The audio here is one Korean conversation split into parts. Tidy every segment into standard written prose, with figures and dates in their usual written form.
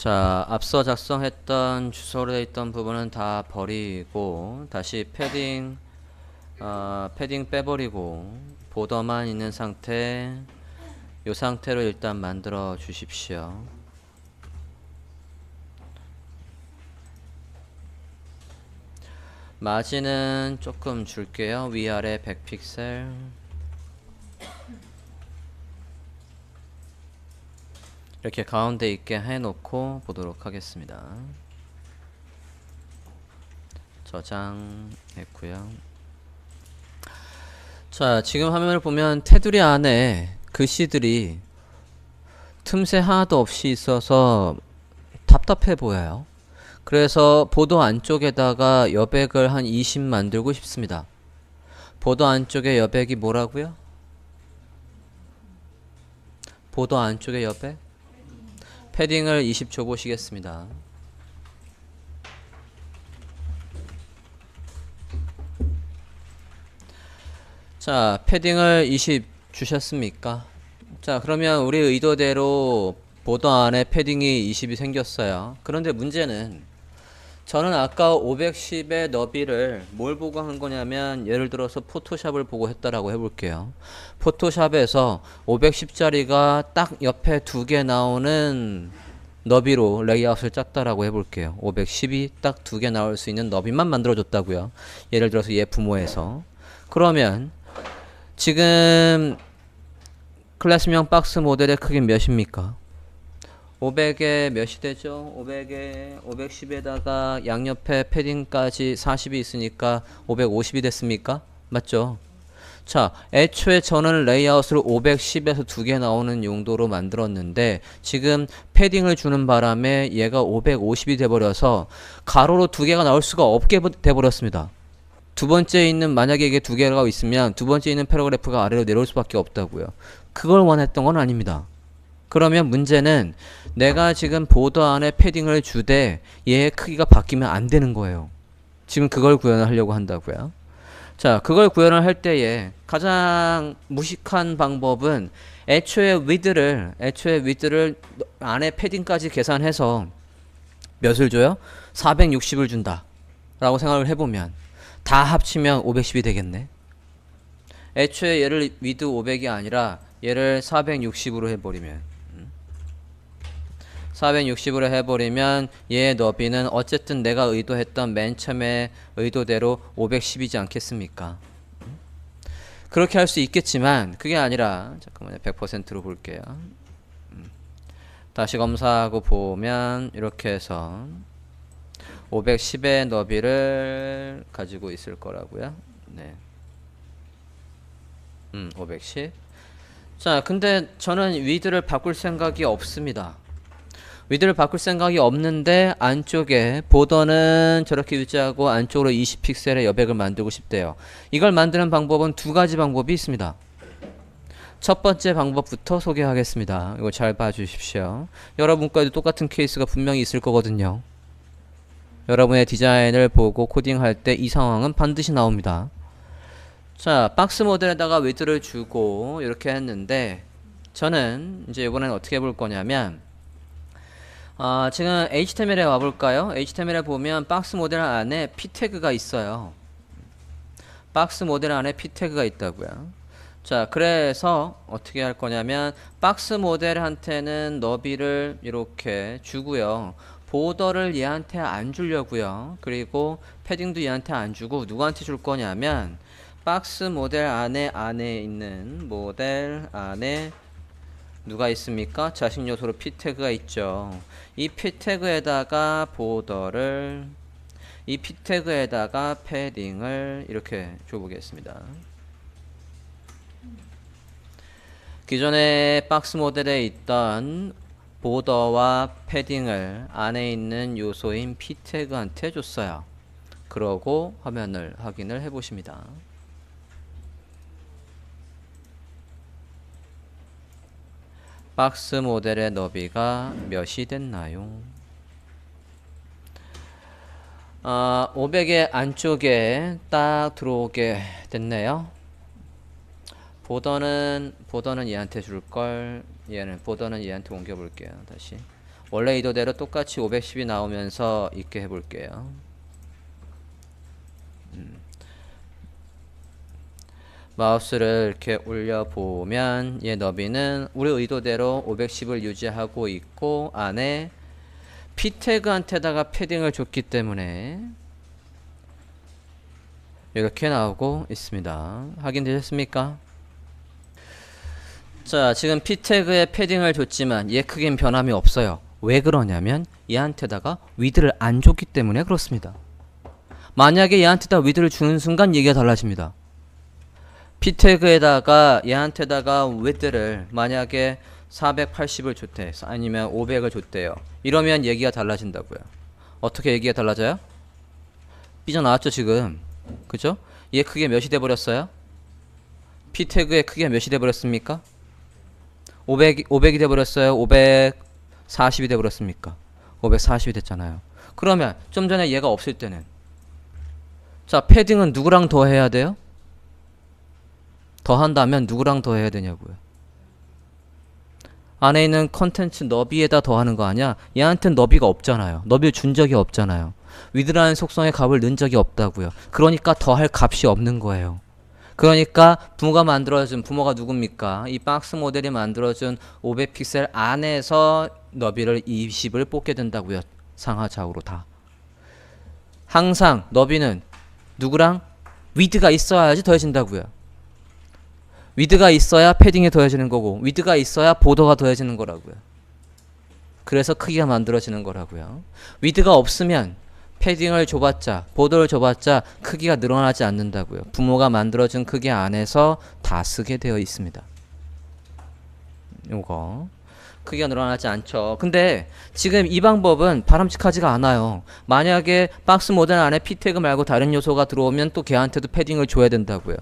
자, 앞서 작성했던 주소로 되어 있던 부분은 다 버리고 다시 패딩 빼버리고 보더만 있는 상태, 이 상태로 일단 만들어 주십시오. 마진은 조금 줄게요. 위아래 100픽셀. 이렇게 가운데 있게 해놓고 보도록 하겠습니다. 저장했고요. 자, 지금 화면을 보면 테두리 안에 글씨들이 틈새 하나도 없이 있어서 답답해 보여요. 그래서 보도 안쪽에다가 여백을 한 20 만들고 싶습니다. 보도 안쪽에 여백이 뭐라고요? 보도 안쪽에 여백? 패딩을 20 줘보시겠습니다. 자, 패딩을 20 주셨습니까? 자, 그러면 우리 의도대로 보도 안에 패딩이 20이 생겼어요. 그런데 문제는 저는 아까 510의 너비를 뭘 보고 한 거냐면 예를 들어서 포토샵을 보고 했다라고 해볼게요. 포토샵에서 510짜리가 딱 옆에 두 개 나오는 너비로 레이아웃을 짰다라고 해볼게요. 510이 딱 두 개 나올 수 있는 너비만 만들어줬다고요. 예를 들어서 얘 부모에서. 그러면 지금 클래스명 박스 모델의 크기는 몇입니까? 500에 몇이 되죠? 500에 510에다가 양옆에 패딩까지 40이 있으니까 550이 됐습니까? 맞죠? 자, 애초에 저는 레이아웃을 510에서 두 개 나오는 용도로 만들었는데 지금 패딩을 주는 바람에 얘가 550이 돼버려서 가로로 두 개가 나올 수가 없게 돼버렸습니다. 두 번째 있는, 만약에 이게 두 개가 있으면 두 번째 있는 패러그래프가 아래로 내려올 수밖에 없다고요. 그걸 원했던 건 아닙니다. 그러면 문제는 내가 지금 보도 안에 패딩을 주되 얘의 크기가 바뀌면 안 되는 거예요. 지금 그걸 구현을 하려고 한다고요. 자, 그걸 구현을 할 때에 가장 무식한 방법은 애초에 width를 안에 패딩까지 계산해서 몇을 줘요? 460을 준다 라고 생각을 해보면 다 합치면 510이 되겠네. 애초에 얘를 width 500이 아니라 얘를 460으로 해버리면 460으로 해버리면 얘의 너비는 어쨌든 내가 의도했던 맨 처음에 의도대로 510이지 않겠습니까? 그렇게 할 수 있겠지만 그게 아니라 잠깐만요. 100%로 볼게요. 다시 검사하고 보면 이렇게 해서 510의 너비를 가지고 있을 거라고요. 네. 510. 자, 근데 저는 위드를 바꿀 생각이 없습니다. 위드를 바꿀 생각이 없는데 안쪽에 보더는 저렇게 유지하고 안쪽으로 20픽셀의 여백을 만들고 싶대요. 이걸 만드는 방법은 두 가지 방법이 있습니다. 첫 번째 방법부터 소개하겠습니다. 이거 잘 봐주십시오. 여러분과도 똑같은 케이스가 분명히 있을 거거든요. 여러분의 디자인을 보고 코딩할 때 이 상황은 반드시 나옵니다. 자, 박스 모델에다가 위드를 주고 이렇게 했는데 저는 이제 이번엔 어떻게 볼 거냐면 지금 HTML에 와볼까요? HTML에 보면 박스 모델 안에 p 태그가 있어요. 박스 모델 안에 p 태그가 있다고요. 자, 그래서 어떻게 할 거냐면 박스 모델한테는 너비를 이렇게 주고요. 보더를 얘한테 안 주려고요. 그리고 패딩도 얘한테 안 주고 누구한테 줄 거냐면 박스 모델 안에 있는 모델 안에 누가 있습니까? 자식 요소로 p 태그가 있죠. 이 p 태그에다가 보더를, 이 p 태그에다가 패딩을 이렇게 줘보겠습니다. 기존의 박스 모델에 있던 보더와 패딩을 안에 있는 요소인 p 태그한테 줬어요. 그러고 화면을 확인을 해 보십니다. 박스 모델의 너비가 몇이 됐나요? 500의 안쪽에 딱 들어오게 됐네요. 보더는 얘한테 줄걸. 보더는 얘한테 옮겨볼게요. 다시 원래 의도대로 똑같이 510이 나오면서 있게 해볼게요. 마우스를 이렇게 올려보면 얘 너비는 우리 의도대로 510을 유지하고 있고 안에 P태그한테다가 패딩을 줬기 때문에 이렇게 나오고 있습니다. 확인되셨습니까? 자, 지금 P태그에 패딩을 줬지만 얘 크기는 변함이 없어요. 왜 그러냐면 얘한테다가 위드를 안 줬기 때문에 그렇습니다. 만약에 얘한테다 위드를 주는 순간 얘기가 달라집니다. P태그에다가 얘한테다가 위드를 만약에 480을 줬대 아니면 500을 줬대요. 이러면 얘기가 달라진다고요. 어떻게 얘기가 달라져요? 삐져나왔죠 지금. 그죠? 얘 크기가 몇이 돼버렸어요? P태그의 크기가 몇이 돼버렸습니까? 500이 돼버렸어요? 540이 돼버렸습니까? 540이 됐잖아요. 그러면 좀 전에 얘가 없을 때는 자 패딩은 누구랑 더 해야 돼요? 더 한다면 누구랑 더 해야 되냐고요. 안에 있는 컨텐츠 너비에다 더 하는 거 아니야? 얘한테는 너비가 없잖아요. 너비를 준 적이 없잖아요. 위드라는 속성의 값을 넣은 적이 없다고요. 그러니까 더 할 값이 없는 거예요. 그러니까 부모가 누굽니까? 이 박스 모델이 만들어준 500픽셀 안에서 너비를 20을 뽑게 된다고요. 상하 좌우로 다. 항상 너비는 누구랑? 위드가 있어야지 더해진다고요. 위드가 있어야 패딩이 더해지는 거고 위드가 있어야 보더가 더해지는 거라고요. 그래서 크기가 만들어지는 거라고요. 위드가 없으면 패딩을 줘봤자 보더를 줘봤자 크기가 늘어나지 않는다고요. 부모가 만들어준 크기 안에서 다 쓰게 되어 있습니다. 요거 크기가 늘어나지 않죠. 근데 지금 이 방법은 바람직하지가 않아요. 만약에 박스 모델 안에 P태그 말고 다른 요소가 들어오면 또 걔한테도 패딩을 줘야 된다고요.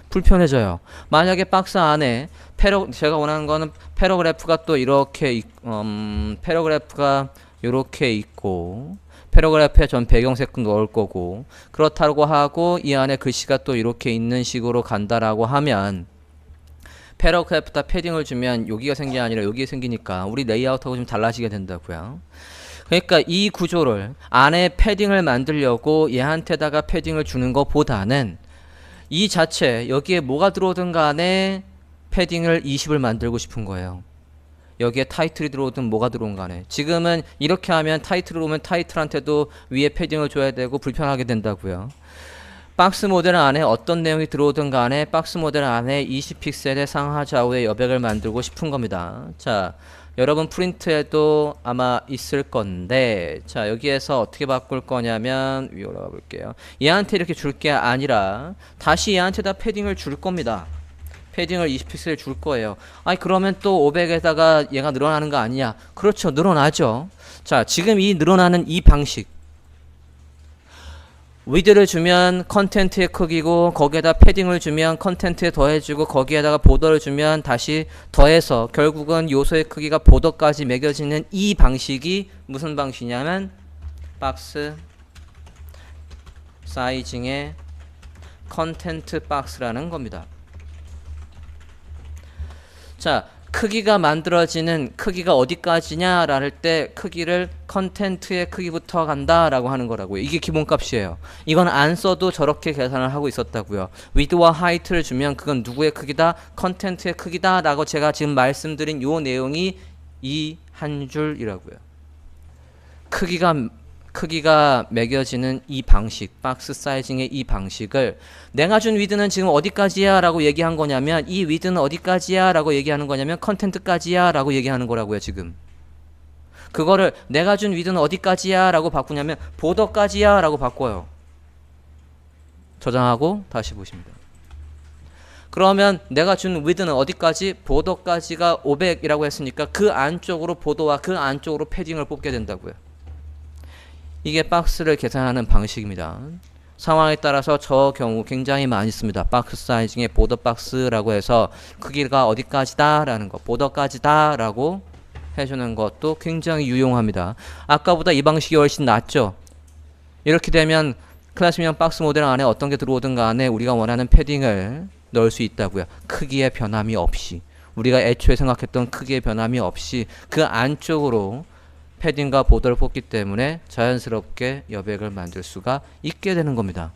불편해져요. 만약에 박스 안에 제가 원하는 거는 패러그래프가 또 이렇게 패러그래프가 이렇게 있고 패러그래프에 전 배경색 넣을 거고 그렇다고 하고 이 안에 글씨가 또 이렇게 있는 식으로 간다라고 하면 패러그래프다 패딩을 주면 여기가 생긴 게 아니라 여기가 생기니까 우리 레이아웃하고 좀 달라지게 된다고요. 그러니까 이 구조를 안에 패딩을 만들려고 얘한테다가 패딩을 주는 것보다는 이 자체 여기에 뭐가 들어오든 간에 패딩을 20을 만들고 싶은 거예요. 여기에 타이틀이 들어오든 뭐가 들어온 간에 지금은 이렇게 하면 타이틀을 오면 타이틀한테도 위에 패딩을 줘야 되고 불편하게 된다고요. 박스 모델 안에 어떤 내용이 들어오든 간에 박스 모델 안에 20픽셀의 상하 좌우의 여백을 만들고 싶은 겁니다. 자, 여러분 프린트에도 아마 있을 건데 자 여기에서 어떻게 바꿀 거냐면 위에 올라가 볼게요. 얘한테 이렇게 줄 게 아니라 다시 얘한테다 패딩을 줄 겁니다. 패딩을 20픽셀 줄 거예요. 아니 그러면 또 500에다가 얘가 늘어나는 거 아니냐? 그렇죠. 늘어나죠. 자 지금 이 늘어나는 이 방식 위드를 주면 컨텐트의 크기고 거기에다 패딩을 주면 컨텐트에 더해주고 거기에다가 보더를 주면 다시 더해서 결국은 요소의 크기가 보더까지 매겨지는 이 방식이 무슨 방식이냐면 박스 사이징의 컨텐트 박스라는 겁니다. 자 크기가 만들어지는 크기가 어디까지냐 라를 때 크기를 컨텐트의 크기부터 간다 라고 하는 거라고요. 이게 기본값이에요. 이건 안 써도 저렇게 계산을 하고 있었다고요. width와 height를 주면 그건 누구의 크기다? 컨텐트의 크기다 라고 제가 지금 말씀드린 요 내용이 이 한 줄이라고요. 크기가 매겨지는 이 방식, 박스 사이징의 이 방식을 내가 준 위드는 지금 어디까지야 라고 얘기한 거냐면 이 위드는 어디까지야 라고 얘기하는 거냐면 컨텐트까지야 라고 얘기하는 거라고요. 지금 그거를 내가 준 위드는 어디까지야 라고 바꾸냐면 보더까지야 라고 바꿔요. 저장하고 다시 보십니다. 그러면 내가 준 위드는 어디까지? 보더까지가 500이라고 했으니까 그 안쪽으로 보더와 그 안쪽으로 패딩을 뽑게 된다고요. 이게 박스를 계산하는 방식입니다. 상황에 따라서 저 경우 굉장히 많이 씁니다. 박스 사이징의 보더 박스라고 해서 크기가 어디까지다 라는 거, 보더까지다 라고 해주는 것도 굉장히 유용합니다. 아까보다 이 방식이 훨씬 낫죠. 이렇게 되면 클래스명 박스 모델 안에 어떤 게 들어오든 간에 우리가 원하는 패딩을 넣을 수 있다고요. 크기의 변함이 없이 우리가 애초에 생각했던 크기의 변함이 없이 그 안쪽으로 패딩과 보더를 뽑기 때문에 자연스럽게 여백을 만들 수가 있게 되는 겁니다.